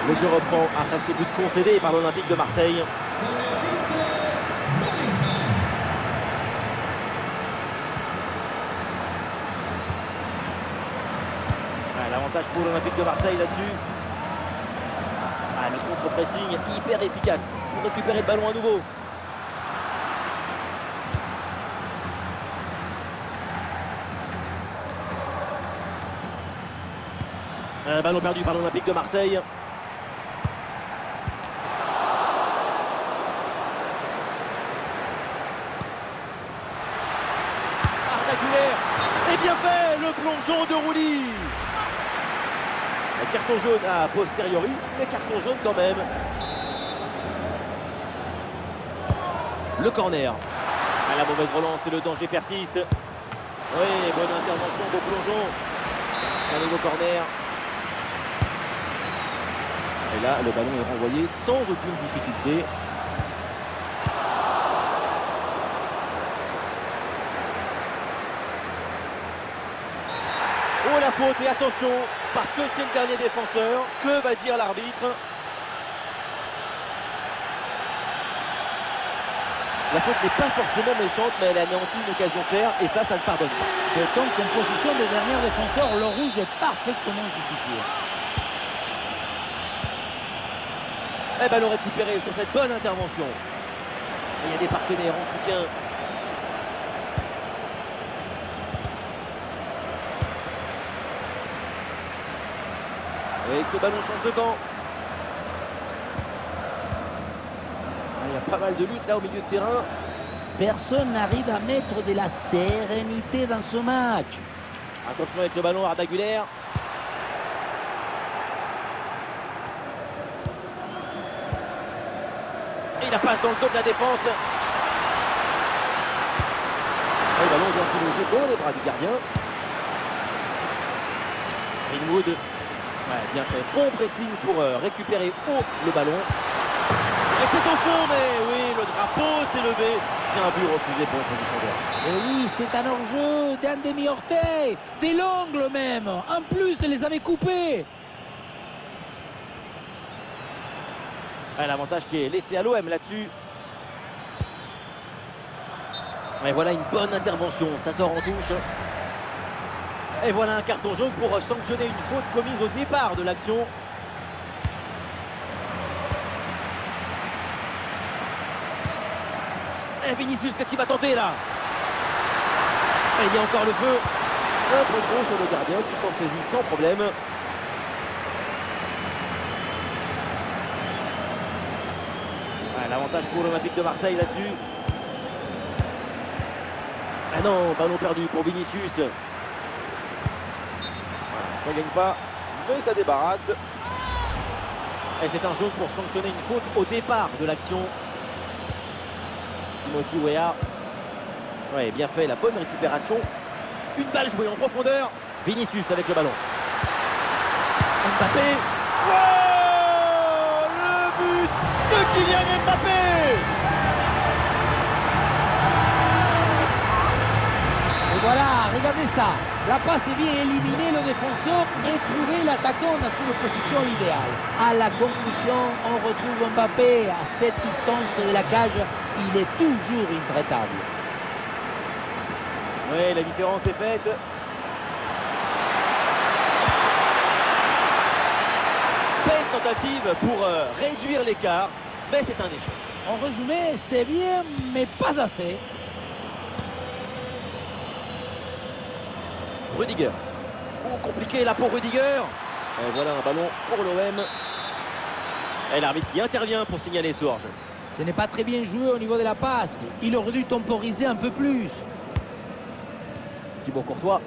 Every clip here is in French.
Le jeu reprend après ce but concédé par l'Olympique de Marseille. L'avantage pour l'Olympique de Marseille là-dessus. Le contre-pressing hyper efficace pour récupérer le ballon à nouveau. Un ballon perdu par l'Olympique de Marseille. Arda Güler. Et bien fait, le plongeon de Rouli. Carton jaune a posteriori, mais carton jaune quand même. Le corner. La mauvaise relance et le danger persiste. Oui, bonne intervention, beau plongeon. Un nouveau corner. Et là, le ballon est renvoyé sans aucune difficulté. Oh la faute, et attention, parce que c'est le dernier défenseur. Que va dire l'arbitre? La faute n'est pas forcément méchante, mais elle anéantit une occasion claire, et ça ne pardonne pas. Donc en position de dernier défenseur, le rouge est parfaitement justifié. Et ballon récupéré sur cette bonne intervention. Et il y a des partenaires en soutien. Et ce ballon change de camp. Il y a pas mal de lutte là au milieu de terrain. Personne n'arrive à mettre de la sérénité dans ce match. Attention avec le ballon, Arda Güler. Et il la passe dans le dos de la défense. Et le ballon vient se loger dans les bras du gardien. Greenwood. Ouais, bien fait. Bon pressing pour récupérer haut le ballon. Et c'est au fond, mais oui, le drapeau s'est levé. C'est un but refusé pour une position droite. Et oui, c'est un hors-jeu d'un demi-orteil, des l'ongle même. En plus, elle les avait coupés. L'avantage qui est laissé à l'OM là-dessus. Et voilà une bonne intervention, ça sort en touche. Et voilà un carton jaune pour sanctionner une faute commise au départ de l'action. Et Vinicius, qu'est-ce qu'il va tenter là? Et il y a encore le feu. Un peu trop sur le gardien qui s'en saisit sans problème. L'avantage pour l'Olympique de Marseille là-dessus. Ah non, ballon perdu pour Vinicius. Voilà, ça gagne pas, mais ça débarrasse. Et c'est un jaune pour sanctionner une faute au départ de l'action. Timothy Weah. Ouais, bien fait, la bonne récupération. Une balle jouée en profondeur. Vinicius avec le ballon. Mbappé. Oh, le but de Kylian Mbappé. Et voilà, regardez ça. La passe est bien éliminée, le défenseur, et trouver l'attaquant dans une position idéale. À la conclusion, on retrouve Mbappé à cette distance de la cage. Il est toujours intraitable. Oui, la différence est faite. Belle tentative pour réduire l'écart, mais c'est un échec. En résumé, c'est bien, mais pas assez. Rudiger. Oh, compliqué là pour Rudiger. Et voilà un ballon pour l'OM. Et l'arbitre qui intervient pour signaler ce hors-jeu. Ce n'est pas très bien joué au niveau de la passe. Il aurait dû temporiser un peu plus. Thibaut Courtois.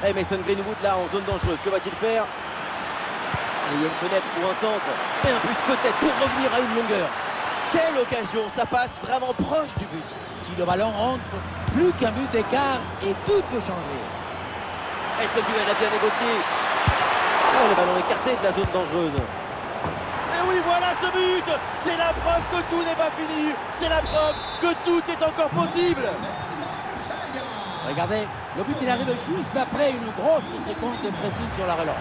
Et Mason Greenwood là en zone dangereuse. Que va-t-il faire? Et il y a une fenêtre pour un centre. Et un but peut-être pour revenir à une longueur. Quelle occasion, ça passe vraiment proche du but. Si le ballon rentre, plus qu'un but d'écart et tout peut changer. Et ce duel a bien négocié. Oh, le ballon écarté de la zone dangereuse. Et Oui, voilà ce but. C'est la preuve que tout n'est pas fini. C'est la preuve que tout est encore possible. Regardez, le but il arrive juste après une grosse seconde de pressing sur la relance.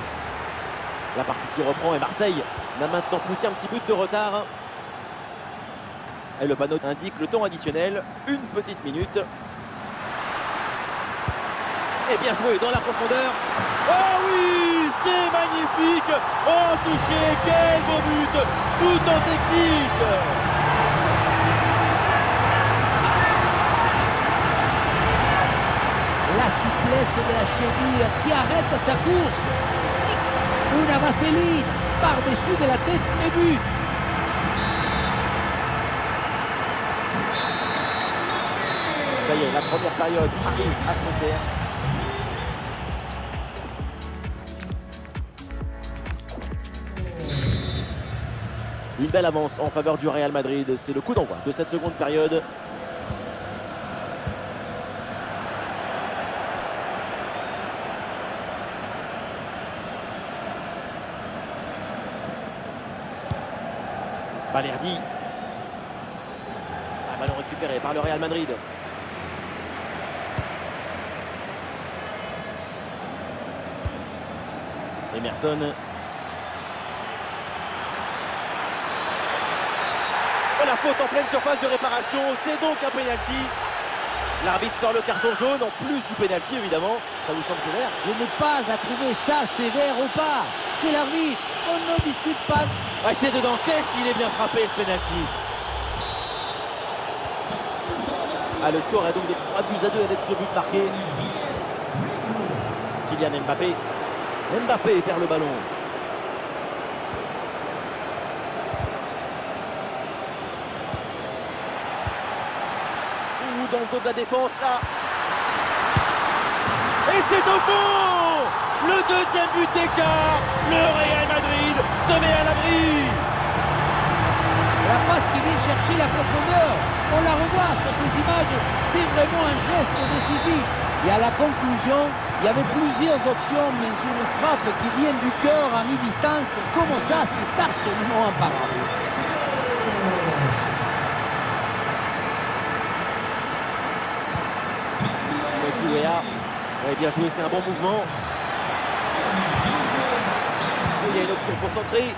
La partie qui reprend et Marseille n'a maintenant plus qu'un petit but de retard. Et le panneau indique le temps additionnel, une petite minute. Et bien joué dans la profondeur. Oh oui, c'est magnifique. Oh touché, quel beau but, tout en technique. La souplesse de la cheville qui arrête sa course. Una vaseline par-dessus de la tête et but. Ça y est, la première période arrive à son terme. Une belle avance en faveur du Real Madrid. C'est le coup d'envoi de cette seconde période. Balerdi. Un ballon récupéré par le Real Madrid. Emerson. Oh, la faute en pleine surface de réparation, c'est donc un pénalty. L'arbitre sort le carton jaune, en plus du pénalty évidemment. Ça vous semble sévère? Je n'ai pas à trouver ça sévère ou pas. C'est l'arbitre, on ne discute pas. Ouais, c'est dedans, qu'est-ce qu'il est bien frappé ce pénalty. Ah, le score est donc de 3-2 avec ce but marqué. Kylian Mbappé. Mbappé perd le ballon. Dans le dos de la défense là. Et c'est au fond. Le deuxième but d'écart. Le Real Madrid se met à l'abri. La passe qui vient chercher la profondeur. On la revoit sur ces images. C'est vraiment un geste décisif. Et à la conclusion, il y avait plusieurs options, mais une frappe qui vient du cœur à mi-distance, comme ça, c'est absolument imparable. Ouais, bien joué, c'est un bon mouvement. Il y a une option pour centrer.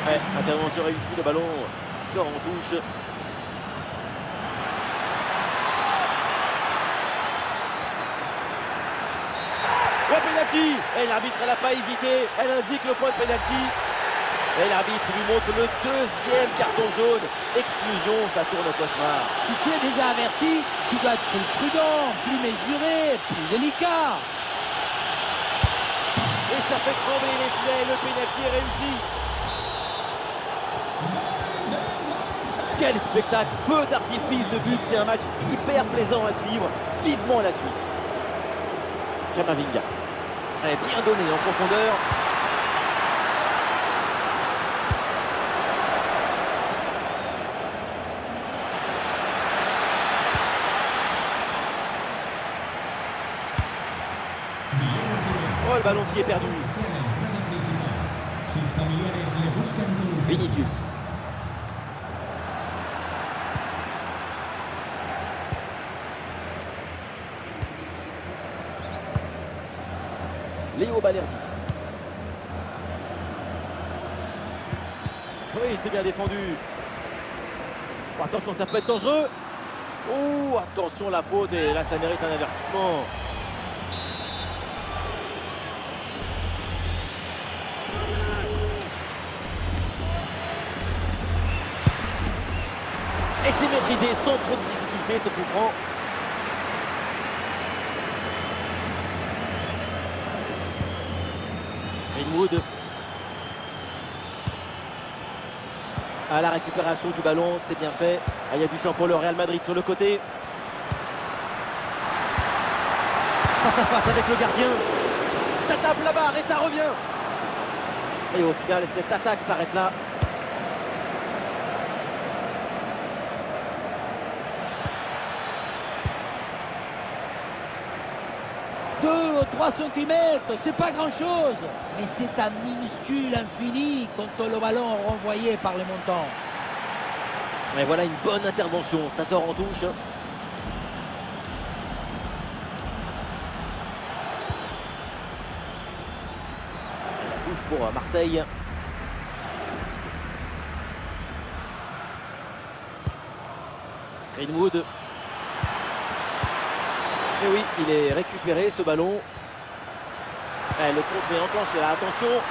Ouais, intervention réussie, le ballon sort en touche. Ouais, pénalty. Et l'arbitre, elle n'a pas hésité. Elle indique le point de pénalty. Et l'arbitre lui montre le deuxième carton jaune. Exclusion, ça tourne au cauchemar. Si tu es déjà averti, tu dois être plus prudent, plus mesuré, plus délicat. Et ça fait trembler les filets, le pénalty est réussi. Quel spectacle, feu d'artifice de but, c'est un match hyper plaisant à suivre. Vivement la suite. Camavinga. Bien donné en profondeur. Oh, le ballon qui est perdu. Vinicius. Léo Balerdi. Oui, c'est bien défendu. Oh, attention, ça peut être dangereux. Oh, attention la faute. Et là, ça mérite un avertissement. Et c'est maîtrisé sans trop de difficulté ce coup franc. Greenwood. À la récupération du ballon, c'est bien fait. Ah, il y a du champ pour le Real Madrid sur le côté. Face à face avec le gardien. Ça tape la barre et ça revient. Et au final, cette attaque s'arrête là. 3 cm, c'est pas grand-chose. Mais c'est un minuscule infini contre le ballon renvoyé par le montant. Et voilà une bonne intervention, ça sort en touche. La touche pour Marseille. Greenwood. Et oui, il est récupéré ce ballon. Et le contre est enclenché là, attention.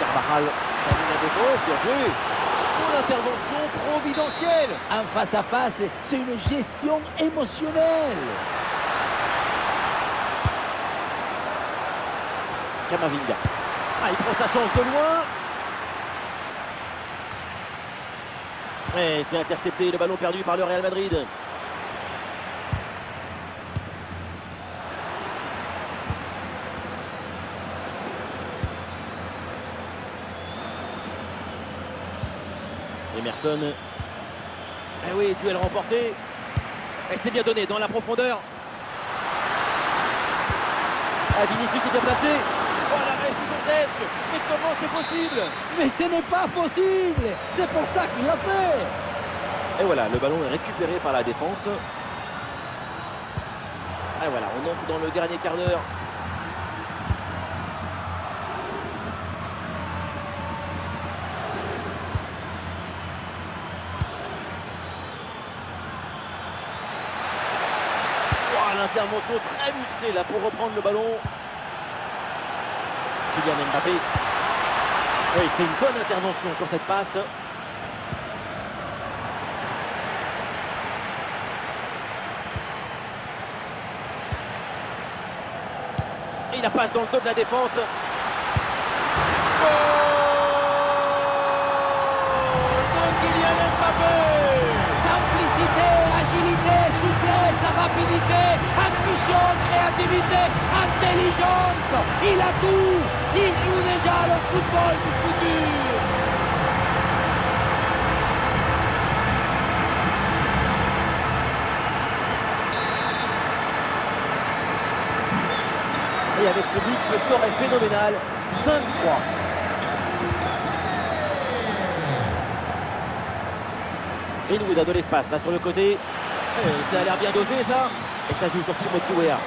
Carvajal termine la défense, bien joué. Pour l'intervention providentielle. En face à face, c'est une gestion émotionnelle. Camavinga. Ah, il prend sa chance de loin. Et c'est intercepté, le ballon perdu par le Real Madrid. Emerson. Eh oui, duel remporté. Et c'est bien donné dans la profondeur. Ah, Vinicius est bien placé. Oh, l'arrêt gigantesque. Mais comment c'est possible? Mais ce n'est pas possible. C'est pour ça qu'il l'a fait. Et voilà, le ballon est récupéré par la défense. Et voilà, on entre dans le dernier quart d'heure. L'intervention très musclée là pour reprendre le ballon. Kylian Mbappé. Oui, c'est une bonne intervention sur cette passe. Et la passe dans le dos de la défense. Goal de Kylian Mbappé. Simplicité, agilité, souplesse, rapidité, intuition, créativité, intelligence. Il a tout. Il joue déjà le football du futur. Et avec ce but, le score est phénoménal. 5-3. Greenwood a de l'espace là sur le côté. Ça a l'air bien dosé ça. Et ça joue sur Timothy Weah.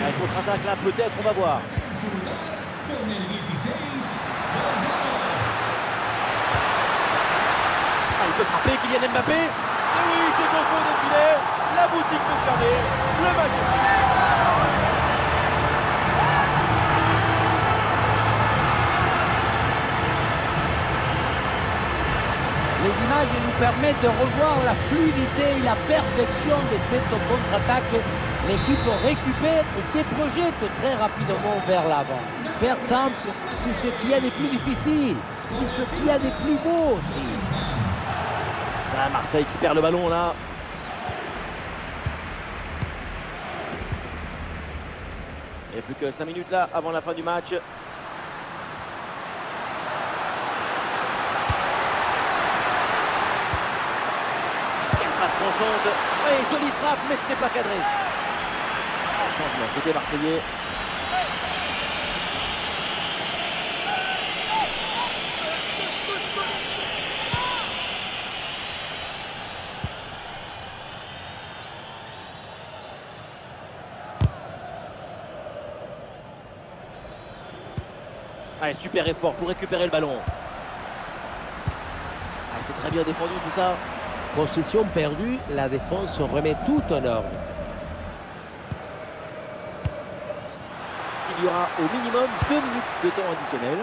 Avec contre-attaque là, peut-être, on va voir. Ah, il peut frapper Kylian Mbappé. Et oui, c'est au fond des filets. La boutique peut fermer. Le match est fini. Les images nous permettent de revoir la fluidité et la perfection de cette contre-attaque. L'équipe récupère et se projette très rapidement vers l'avant. Faire simple, c'est ce qu'il y a de plus difficile. C'est ce qu'il y a de plus beau aussi. Ah, Marseille qui perd le ballon là. Et plus que 5 minutes là avant la fin du match. Tranchante. Et jolie frappe, mais ce n'est pas cadré. Changement côté marseillais. Allez, super effort pour récupérer le ballon. Allez, c'est très bien défendu tout ça. Possession perdue, la défense remet tout en ordre. Il y aura au minimum 2 minutes de temps additionnel.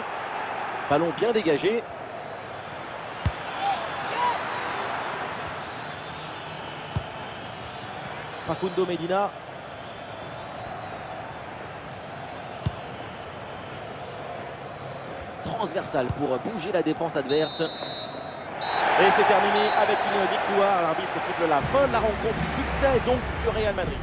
Ballon bien dégagé. Facundo Medina. Transversal pour bouger la défense adverse. Et c'est terminé avec une victoire. L'arbitre siffle la fin de la rencontre. Succès donc du Real Madrid.